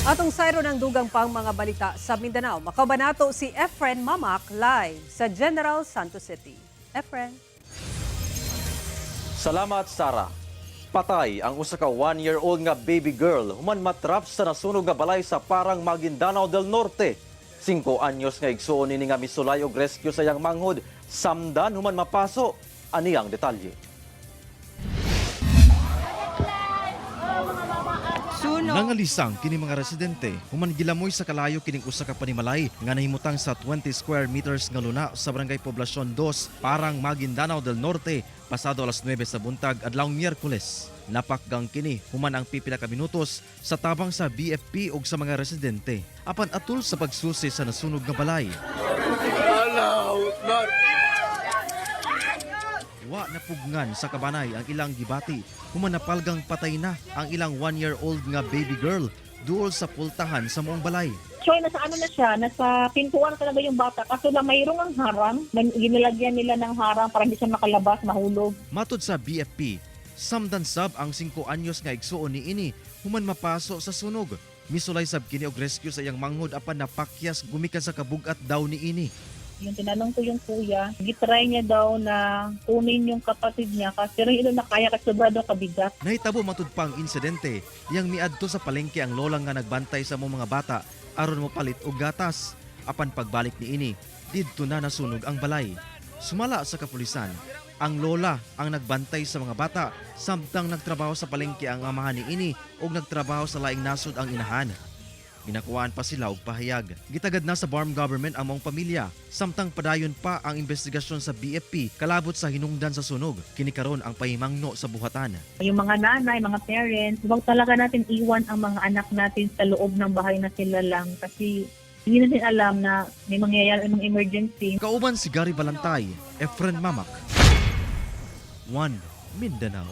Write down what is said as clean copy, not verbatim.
Atong sayro ng dugang pang mga balita sa Mindanao. Makabanato si Efren Mamak live sa General Santos City. Efren. Salamat, Sara. Patay ang usa ka 1-year-old nga baby girl human matrap sa nasunog nga balay sa Parang Maguindanao del Norte. 5 anyos nga igsuon ni nga misulay og rescue sa iyang manghod, samdan human mapaso. Ani ang detalye. Nangalisang kini mga residente human gilamoy sa kalayo kining usa ka panimalay nga nahimutang sa 20 square meters nga luna sa Barangay Poblacion 2, Parang Maguindanao del Norte pasado alas 9 sa buntag adlawng Miyerkules. Napakgang kini human ang pipila ka minutos sa tabang sa BFP ug sa mga residente apan atul sa pagsusi sa nasunog nga balay. Wa napugngan sa kabanay ang ilang gibati human napalgang patay na ang ilang 1-year-old nga baby girl duol sa pultahan sa moong balay. So, nasa pintuan talaga yung bata. Kaso lang mayroong ang harang. Ginilagyan nila ng harang para hindi siya makalabas, mahulog. Matod sa BFP, samdan sab ang 5 anyos nga igsuon ni ini human mapaso sa sunog. Misulay sab kini og rescue sa iyang manghod apan napakyas gumikan sa kabugat daw ni ini. Yung tinanong ko yung kuya, gitry niya daw na kunin yung kapatid niya kasi rin ilo na kaya kasi sobrado kabigat. Nahitabo matud pang insidente, yang miadto sa palengke ang lolang nga nagbantay sa mga bata aron mo palit og gatas. Apan pagbalik ni ini, didto na nasunog ang balay. Sumala sa kapulisan, ang lola ang nagbantay sa mga bata samtang nagtrabaho sa palengke ang amahan ni ini ug nagtrabaho sa laing nasod ang inahan. Ginakuhaan pa sila og pahayag. Gitagad na sa Barm government ang mong pamilya. Samtang padayon pa ang investigasyon sa BFP kalabot sa hinungdan sa sunog. Kini karon ang pahimangno sa buhatan. Yung mga nanay, mga parents, huwag talaga natin iwan ang mga anak natin sa loob ng bahay na sila lang kasi hindi natin alam na may mangyayari ng emergency. Kauban si Gary Balantay, Efren Mamak, One Mindanao.